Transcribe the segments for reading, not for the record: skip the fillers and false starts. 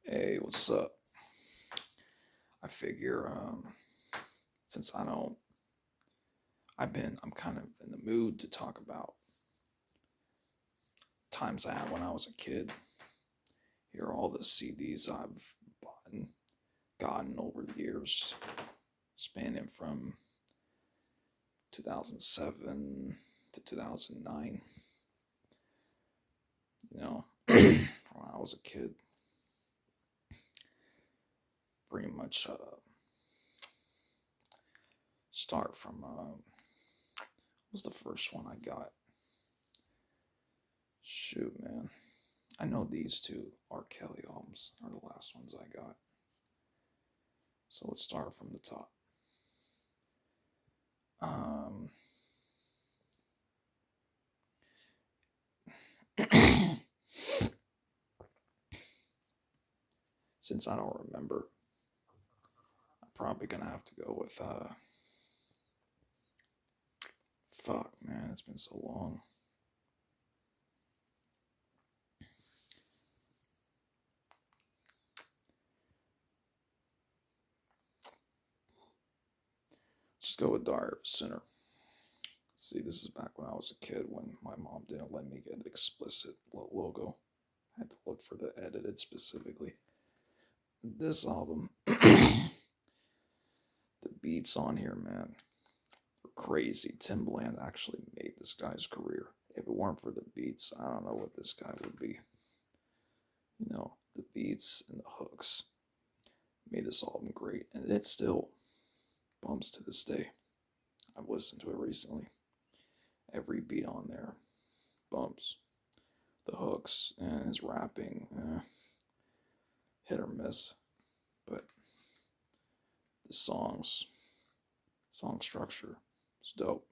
Hey, what's up? I figure since I'm kind of in the mood to talk about times I had when I was a kid. Here are all the CDs I've bought and gotten over the years, spanning from 2007 to 2009. You know, when I was a kid, pretty much start from what was the first one I got? Shoot, man. I know these two R. Kelly albums are the last ones I got. So let's start from the top. Um, since I don't remember, I'm probably gonna have to go with fuck, man, it's been so long. Just go with Diary of a Sinner. See, this is back when I was a kid when my mom didn't let me get the explicit logo. I had to look for the edited specifically. This album, the beats on here, man, are crazy. Timbaland actually made this guy's career. If it weren't for the beats, I don't know what this guy would be. The beats and the hooks made this album great, and it still bumps to this day. I've listened to it recently. Every beat on there bumps. The hooks and his rapping, hit or miss, but the song structure, is dope.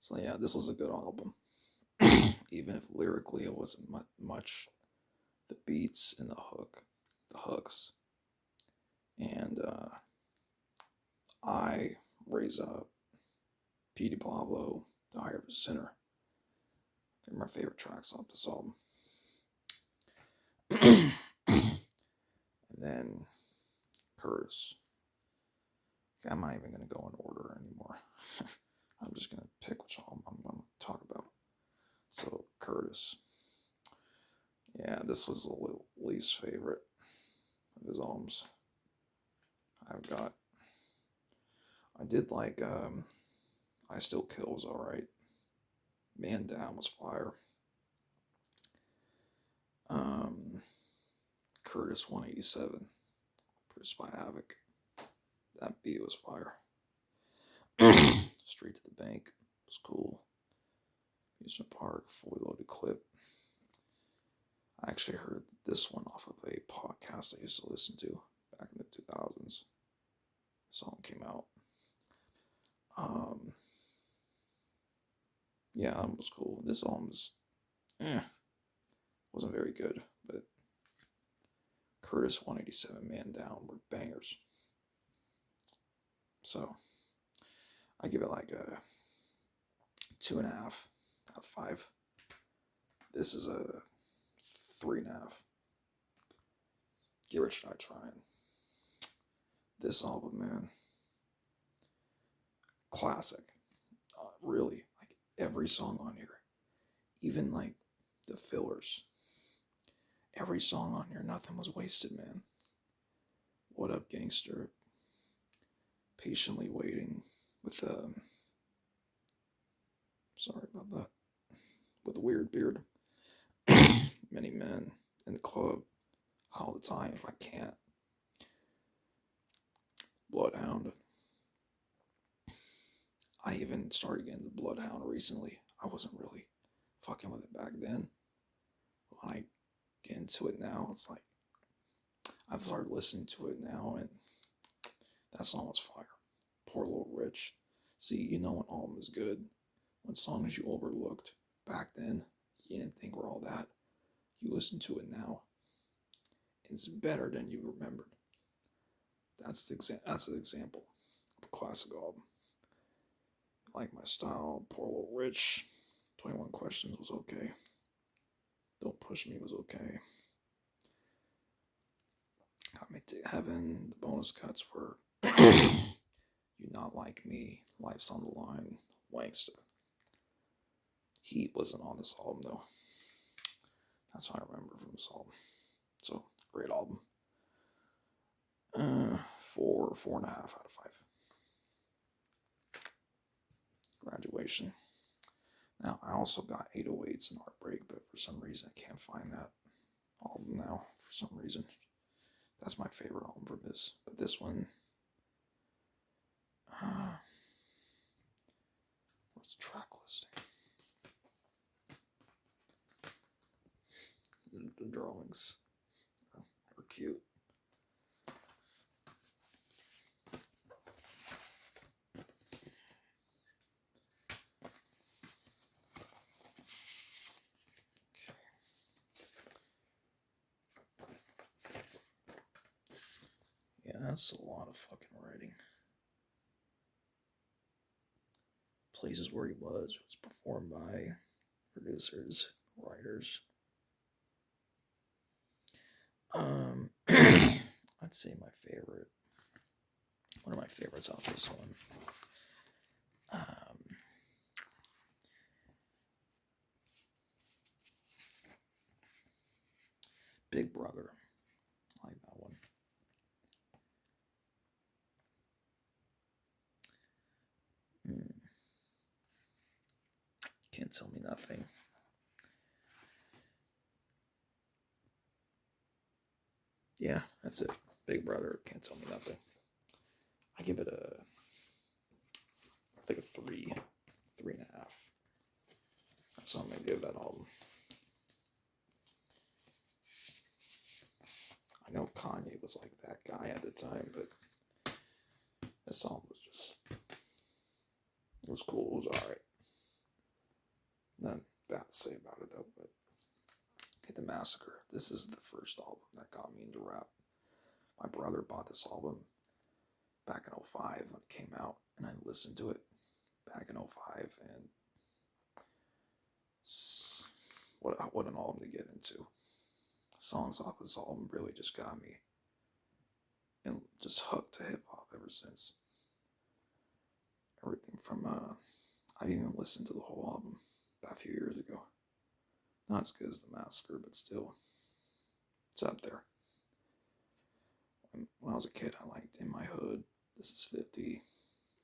So yeah, this was a good album, even if lyrically it wasn't much. The beats and the hooks, and I raise up Petey Pablo, Diary of a Sinner. They're my favorite tracks off this album. And then Curtis. I'm not even going to go in order anymore. I'm just going to pick which album I'm going to talk about. So, Curtis. Yeah, this was the least favorite of his albums I've got. I did like I Still Kill was alright. Man Down was fire. Um, Curtis 187, produced by Havoc. That beat was fire. Straight to the Bank was cool. Amusement Park, Fully Loaded Clip. I actually heard this one off of a podcast I used to listen to back in the 2000s. The song came out. Um, yeah, that was cool. This album wasn't very good, but Curtis 187 Man Down were bangers. So I give it like a 2.5 out of 5. This is a 3.5. Get Rich Not Trying. This album, man, classic. Really, like every song on here, even like the fillers. Every song on here, nothing was wasted, man. What Up Gangster, Patiently Waiting with sorry about that, with a weird beard. Many Men in the Club, All the Time If I Can't, Bloodhound. I even started getting the Bloodhound recently. I wasn't really fucking with it back then. When I get into it now, it's like I've started listening to it now, and that song was fire. Poor Little Rich. See, you know when album is good, when songs you overlooked back then, you didn't think were all that. You listen to it now, it's better than you remembered. That's an example of a classic album. Like My Style, Poor Little Rich, 21 Questions was okay. Don't Push Me was okay. Got Me to Heaven. The bonus cuts were You Not Like Me, Life's on the Line, Wanksta. Heat wasn't on this album though. That's what I remember from this album. So, great album. 4.5 out of 5. Graduation. Now, I also got 808s and Heartbreak, but for some reason I can't find that album now. For some reason. That's my favorite album from this. But this one, what's the track listing? The drawings are cute. Yeah, that's a lot of fucking writing. Places Where He Was performed by producers, writers. I'd say my favorite, one of my favorites off this one. Big Brother. I like that one. Can't Tell Me Nothing. Yeah, that's it. Big Brother, Can't Tell Me Nothing. I give it I think a 3.5. That's something I give that album. I know Kanye was like that guy at the time, but this song was just, it was cool, it was alright. Nothing bad to say about it though, but okay, The Massacre. This is the first album that got me into rap. My brother bought this album back in 05 when it came out, and I listened to it back in 05, and what an album to get into. Songs off this album really just got me and just hooked to hip hop ever since. Everything from I even listened to the whole album about a few years ago. Not as good as The Massacre, but still, it's up there. When I was a kid, I liked In My Hood, This Is 50,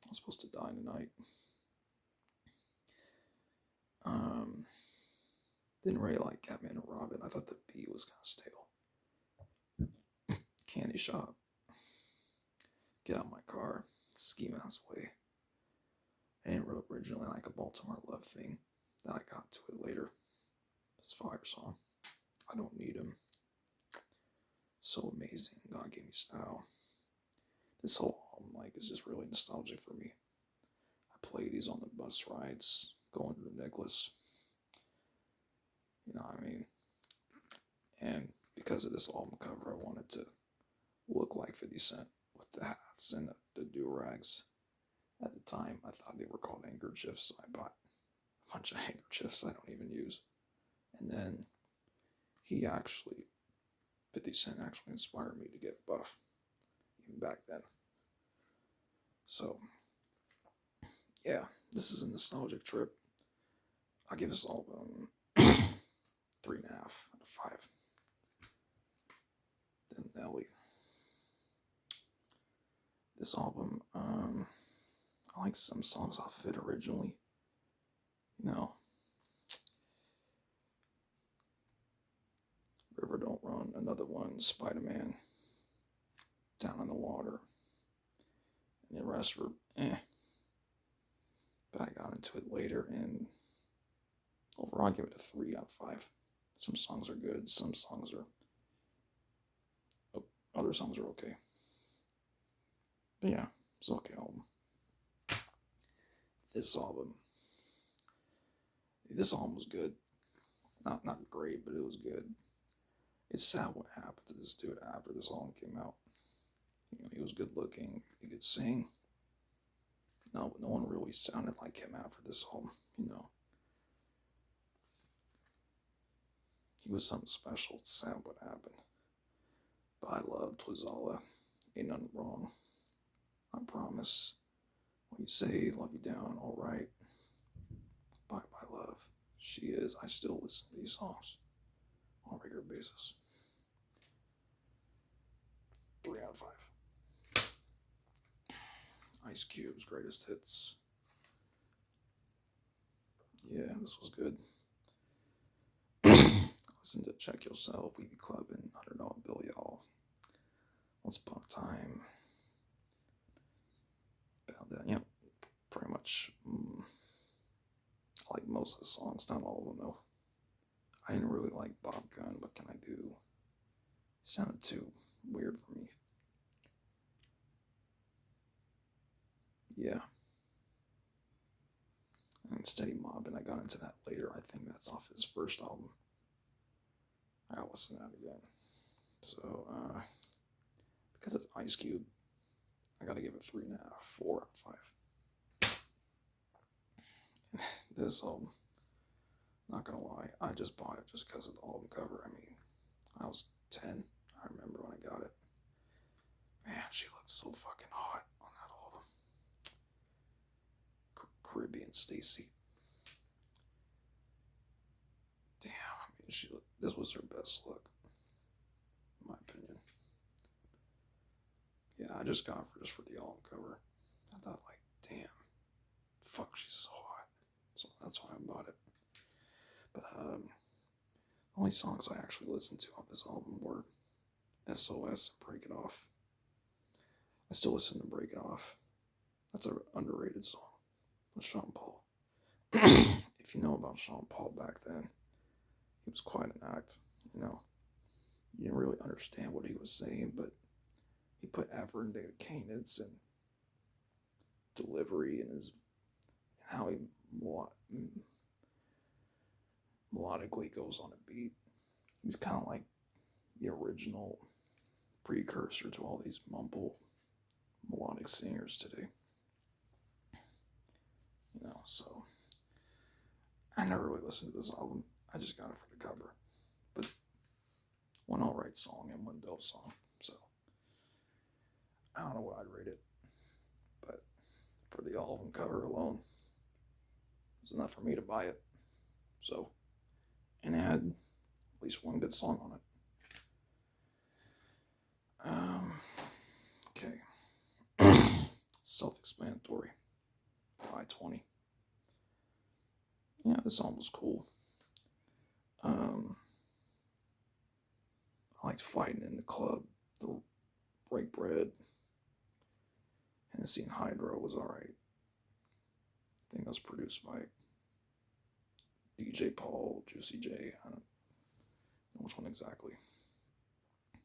I'm Supposed to Die Tonight. Didn't really like Catman and Robin. I thought the beat was kind of stale. Candy Shop, Get Out My Car, Ski Mask Way. I didn't originally like a Baltimore Love thing. Then I got to it later. This fire song. I Don't Need Him. So amazing. God Gave Me Style. This whole album, like, is just really nostalgic for me. I play these on the bus rides, going to the Necklace. You know what I mean? And because of this album cover, I wanted to look like 50 Cent with the hats and the do-rags. At the time, I thought they were called handkerchiefs, so I bought a bunch of handkerchiefs I don't even use. And then 50 Cent actually inspired me to get buff, even back then. So, yeah, this is a nostalgic trip. I'll give this album 3.5 out of 5. Then Nelly. This album, I like some songs off of it originally. You know, River Don't Run, another one, Spider-Man, Down on the Water, and the rest were but I got into it later, and overall I give it a 3 out of 5. Some songs are good, some songs are, other songs are okay. But yeah, it's an okay album. This album was good. Not great, but it was good. It's sad what happened to this dude after this album came out. You know, he was good looking, he could sing. No one really sounded like him after this album, you know. He was something special. It's sad what happened. But I love Twizzala. Ain't nothing wrong. I promise. What you say, love you down, alright. Bye bye love. She is. I still listen to these songs on a regular basis. 3 out of 5. Ice Cube's greatest hits. Yeah, this was good. Listen to Check Yourself, We Be Clubbing, $100 Bill, y'all. Once Upon a Time. About that, yeah. Pretty much. I like most of the songs, not all of them though. I didn't really like Bob Gunn, but can I do? It sounded too weird for me. Yeah. And Steady Mob, and I got into that later. I think that's off his first album. I'll listen to that again. So, because it's Ice Cube, I gotta give it 3.5, 4 out of 5. This album, not gonna lie, I just bought it just because of the album cover. I mean, I was 10. I remember when I got it. Man, she looked so fucking hot on that album. Caribbean Stacy. Damn, I mean, this was her best look, in my opinion. Yeah, I just got her just for the album cover. I thought, like, damn, fuck, she's so hot. So that's why I bought it. But the only songs I actually listened to on this album were SOS and Break It Off. I still listen to Break It Off. That's an underrated song with Sean Paul. If you know about Sean Paul back then, he was quite an act, you know. You didn't really understand what he was saying, but he put effort into the cadence and delivery and how he melodically goes on a beat. He's kind of like the original precursor to all these melodic singers today. You know, so I never really listened to this album. I just got it for the cover. But one alright song and one dope song. So I don't know what I'd rate it. But for the album cover alone, it's enough for me to buy it. So, and it had at least one good song on it. Okay. Self-explanatory. 520. Yeah, this song was cool. I liked Fighting in the Club, the Break Bread, Hennessy and Hydro was alright. I think that was produced by DJ Paul, Juicy J. I don't know which one exactly.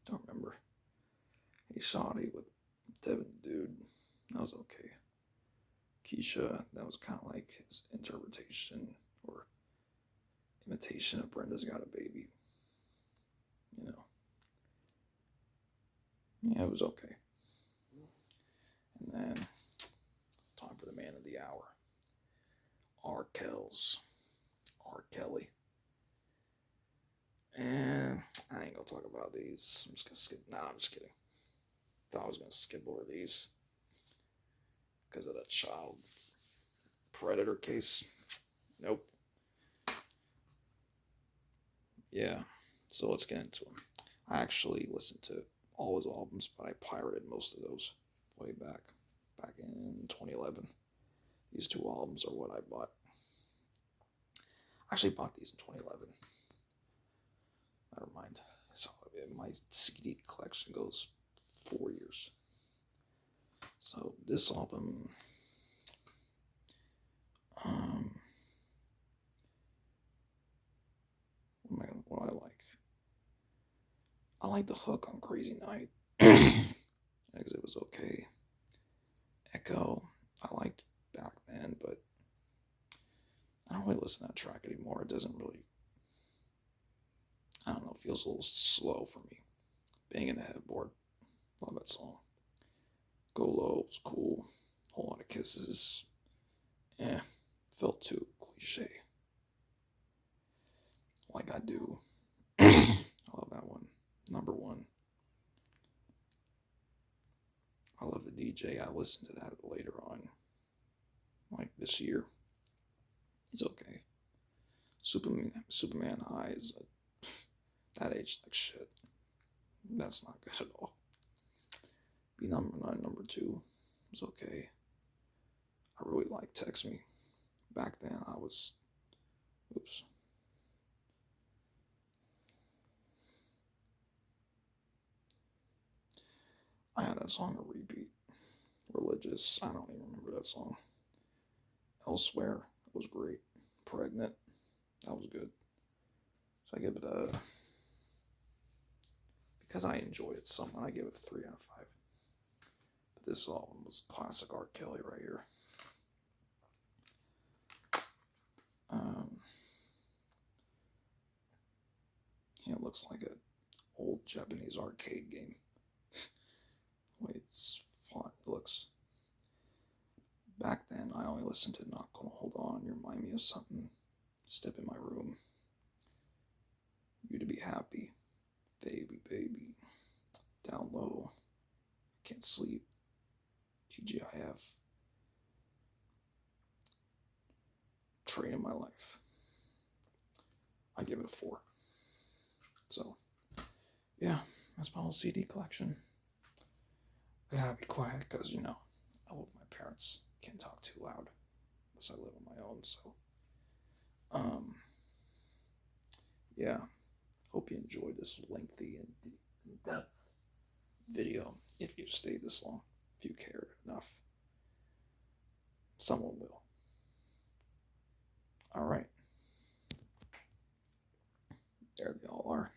Don't remember. Hey Shoddy with Devin Dude. That was okay. Keisha, that was kind of like his interpretation or imitation of Brenda's Got a Baby. You know. Yeah, it was okay. And then, time for the man of the hour. R. Kelly. And I ain't gonna talk about these. I'm just gonna skip. Nah, I'm just kidding. Thought I was gonna skip over these because of that child predator case. Nope. Yeah. So let's get into them. I actually listened to all his albums, but I pirated most of those way back in 2011. These 2 albums are what I bought. I actually bought these in 2011. Never mind. So my CD collection goes 4 years. So this album, what do I like? I like the hook on Crazy Night. Exit was okay. Echo, I liked back then, but I don't really listen to that track anymore. It doesn't really, I don't know, it feels a little slow for me. Bang in the Headboard, love that song. Go Low was cool. Whole Lot of Kisses, felt too cliche. Like I Do. I love that one. Number One. Jay. I listened to that later on, like this year. It's okay. Superman High is that aged like shit. That's not good at all. Be number 9, number 2 was okay. I really liked Text Me. Back then, I was. Oops. I had that song on repeat. Religious. I don't even remember that song. Elsewhere. It was great. Pregnant. That was good. So I give it a. Because I enjoy it somewhat, I give it a 3 out of 5. But this album was classic R. Kelly right here. Yeah, it looks like an old Japanese arcade game. Wait, it's fun. It looks. Back then, I only listened to Not Gonna Hold On. You remind me of something. Step in My Room. You to Be Happy. Baby, baby. Down Low. Can't Sleep. TGIF. Train in My Life. I give it a 4. So, yeah, that's my whole CD collection. I gotta be quiet because, I live with my parents. Can't talk too loud unless I live on my own. So, yeah, hope you enjoyed this lengthy and in-depth video. If you stayed this long, if you cared enough, someone will. All right, there they all are.